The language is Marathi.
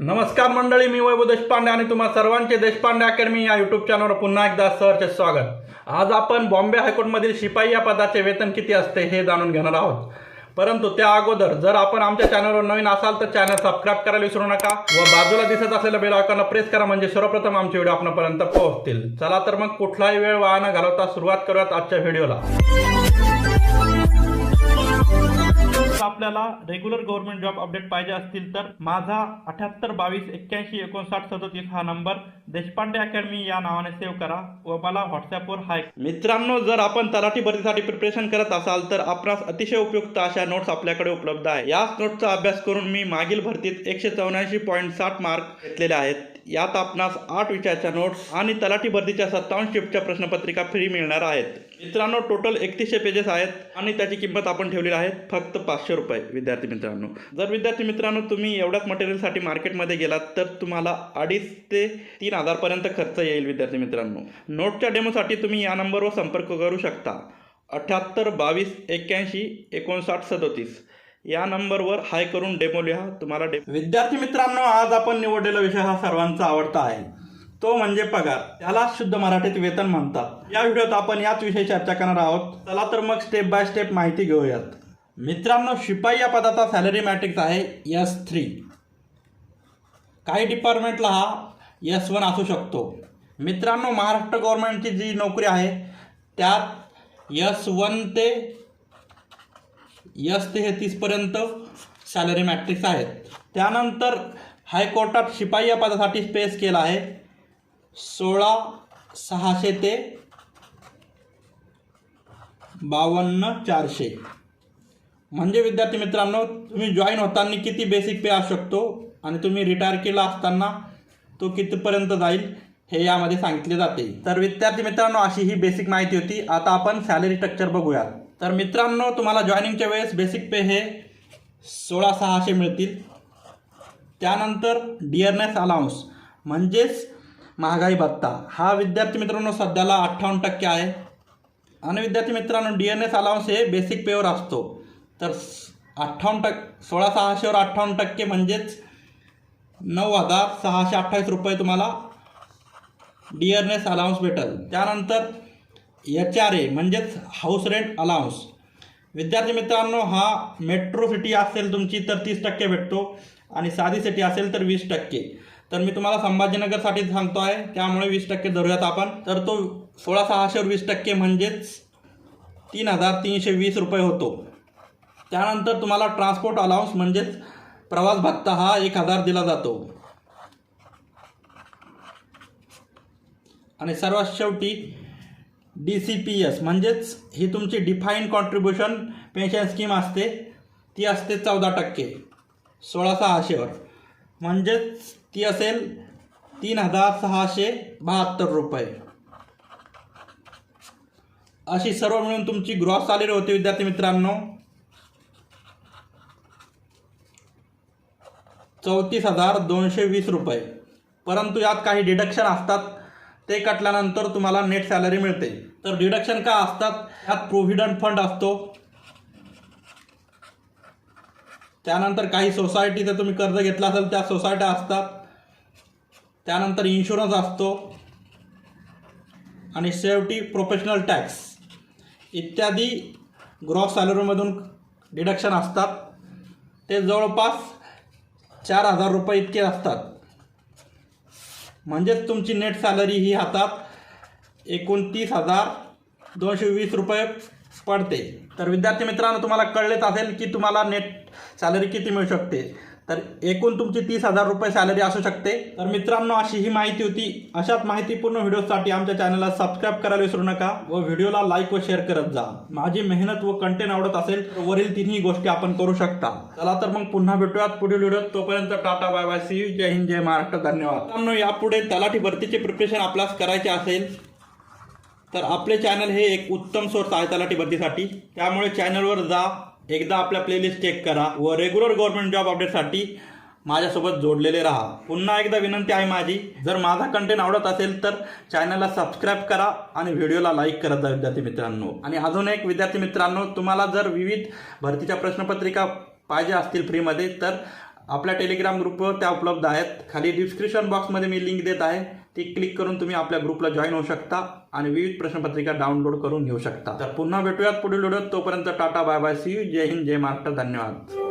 नमस्कार मंडळी, मी वैभव देशपांडे आणि तुम्हा सर्वांचे देशपांडे अकॅडमी या यूट्यूब चॅनलवर पुन्हा एकदा सहर्ष स्वागत। आज आपण बॉम्बे हायकोर्टमधील शिपाई या पदाचे वेतन किती असते हे जाणून घेणार आहोत। परंतु त्या अगोदर जर आपण आमच्या चॅनलवर नवीन असाल तर चॅनल सबस्क्राइब करायला विसरू नका व बाजूला दिसत असलेल्या बेल आयकॉनला प्रेस करा, म्हणजे सर्वप्रथम आमचे व्हिडिओ आपणापर्यंत पोहोचतील। चला तर मग कुठलाही वेळ वाया न घालवता सुरुवात करूयात आजच्या व्हिडिओला। आपल्याला रेग्युलर गव्हर्नमेंट जॉब अपडेट पाहिजे असतील तर माझा 7822815937 हा नंबर देशपांडे अकॅडमी या नावाने सेव्ह करा व मला व्हॉट्सअपवर हाय। मित्रांनो, जर आपण तलाठी भरतीसाठी प्रिपरेशन करत असाल तर आपणास अतिशय उपयुक्त अशा नोट्स आपल्याकडे उपलब्ध आहे। याच नोट्सचा अभ्यास करून मी मागील भरतीत 184.60 मार्क घेतलेले आहेत। यात आपणास 8 विषयाच्या नोट्स आणि तलाठी भरतीच्या 57 शिफ्टच्या प्रश्नपत्रिका फ्री मिळणार आहेत। मित्रांनो, टोटल 3100 पेजेस आहेत आणि त्याची किंमत आपण ठेवलेली आहे फक्त 500 रुपये। विद्यार्थी मित्रांनो, जर विद्यार्थी मित्रांनो तुम्ही एवढ्याच मटेरियलसाठी मार्केटमध्ये गेलात तर तुम्हाला 2,500 ते 3,000 पर्यंत खर्च येईल। विद्यार्थी मित्रांनो, नोटच्या डेमोसाठी तुम्ही या नंबरवर संपर्क करू शकता। 7822815937 या नंबरवर हाय करून डेमो लिहा, तुम्हाला विद्यार्थी मित्रांनो, आज आपण निवडलेला विषय हा सर्वांचा आवडता आहे, तो म्हणजे पगार। त्याला शुद्ध मराठीत वेतन म्हणतात। या व्हिडिओत आपण याच विषयी चर्चा करणार आहोत। चला तर मग स्टेप बाय स्टेप माहिती घेऊयात। मित्रांनो, शिपाई या पदाचा सॅलरी मॅट्रिक्स आहे S3। काही डिपार्टमेंटला हा S1 असू शकतो। मित्रांनो, महाराष्ट्र गव्हर्नमेंटची जी नोकरी आहे त्यात S1 ते S33 पर्यंत सॅलरी मॅट्रिक्स आहेत। त्यानंतर हायकोर्टात शिपाई या पदासाठी स्पेस केला आहे 16,600 ते 52,400। म्हणजे विद्यार्थी मित्रांनो, तुम्ही जॉईन होताना किती बेसिक पे असू शकतो आणि तुम्ही रिटायर केला असताना तो कितीपर्यंत जाईल हे यामध्ये सांगितले जाते। तर विद्यार्थी मित्रांनो, अशी ही बेसिक माहिती होती। आता आपण सॅलरी स्ट्रक्चर बघूयात। तर मित्रांनो, तुम्हाला जॉईनिंगच्या वेळेस बेसिक पे हे 16,600 मिळतील। त्यानंतर डिअरनेस अलाउन्स म्हणजेच महागाई भत्ता हा विद्यार्थी मित्रांनो सध्याला 58% आहे। आणि विद्यार्थी मित्रांनो, डिअरनेस अलाउन्स हे बेसिक पेवर असतो। तर 16,600 वर 58% म्हणजेच 9,628 रुपये तुम्हाला डिअरनेस अलाउन्स भेटेल। त्यानंतर HRA म्हणजेच हाऊस रेंट अलाउन्स विद्यार्थी मित्रांनो हा मेट्रो सिटी असेल तुमची तर 30% भेटतो आणि साधी सिटी असेल तर 20%। तर मी तुम्हाला संभाजीनगरसाठी सांगतो आहे त्यामुळे 20% धरूयात आपण। तर तो 16,600 वर 20% म्हणजेच 3,320 रुपये होतो। त्यानंतर तुम्हाला ट्रान्सपोर्ट अलाउन्स म्हणजेच प्रवास भत्ता हा 1,000 दिला जातो। आणि सर्वात शेवटी DCPS म्हणजेच ही तुमची डिफाईन्ड कॉन्ट्रीब्युशन पेन्शन स्कीम असते, ती असते 14% 16,600 वर, म्हणजेच ती असेल 3,672 रुपये। अशी सर्व मिळून तुमची ग्रॉस सॅलरी होते विद्यार्थी मित्रांनो 34,220 रुपये। परंतु यात काही डिडक्शन असतात, ते कटल्यानंतर तुम्हाला नेट सॅलरी मिळते। तर डिडक्शन का असतात, यात प्रोव्हिडंट फंड असतो, त्यानंतर काही सोसायटीचं तुम्ही कर्ज घेतला असेल त्या सोसायट्या असतात, त्यानंतर इन्शुरन्स असतो आणि शेवटी प्रोफेशनल टॅक्स इत्यादी ग्रॉस सॅलरीमधून डिडक्शन असतात। ते जवळपास 4,000 रुपये इतके असतात। म्हणजेच तुमची नेट सॅलरी ही हातात 29,220 रुपये पडते। तर विद्यार्थी मित्रांनो, तुम्हाला कळलेच असेल की तुम्हाला नेट सॅलरी किती मिळू शकते। तर एकूण तुमची 30,000 रुपये सॅलरी असू शकते। तर मित्रांनो, अशी ही माहिती होती। अशाच माहितीपूर्ण व्हिडिओसाठी आमच्या चॅनलला सबस्क्राईब करायला विसरू नका व व्हिडिओला लाईक व शेअर करत जा। माझी मेहनत व कंटेंट आवडत असेल तर वरील तिन्ही गोष्टी आपण करू शकता। चला तर मग पुन्हा भेटूयात पुढील व्हिडिओत। तोपर्यंत tata bye bye, see you, जय हिंद, जय महाराष्ट्र, धन्यवाद। मित्रांनो, यापुढे तलाठी भरतीचे प्रिपरेशन आपल्यास करायचे असेल तर आपले चॅनल हे एक उत्तम सोर्स आहे तलाठी भरतीसाठी, त्यामुळे चॅनलवर जा, एकदा आपल्या प्लेलिस्ट चेक करा व रेग्युलर गव्हर्नमेंट जॉब अपडेटसाठी माझ्यासोबत जोडलेले राहा। पुन्हा एकदा विनंती आहे माझी, जर माझा कंटेंट आवडत असेल तर चॅनलला सबस्क्राईब करा आणि व्हिडिओला लाईक करत जा विद्यार्थी मित्रांनो। आणि अजून एक विद्यार्थी मित्रांनो, तुम्हाला जर विविध भरतीच्या प्रश्नपत्रिका पाहिजे असतील फ्रीमध्ये तर आपल्या टेलिग्राम ग्रुपवर त्या उपलब्ध आहेत. खाली डिस्क्रिप्शन बॉक्समध्ये मी लिंक देत आहे, ती क्लिक करून तुम्ही आपल्या ग्रुपला जॉईन होऊ शकता आणि विविध प्रश्नपत्रिका डाउनलोड करून घेऊ शकता. तर पुन्हा भेटूयात पुढील व्हिडिओत. तोपर्यंत tata bye bye, see you. जय हिंद, जय महाराष्ट्र. धन्यवाद.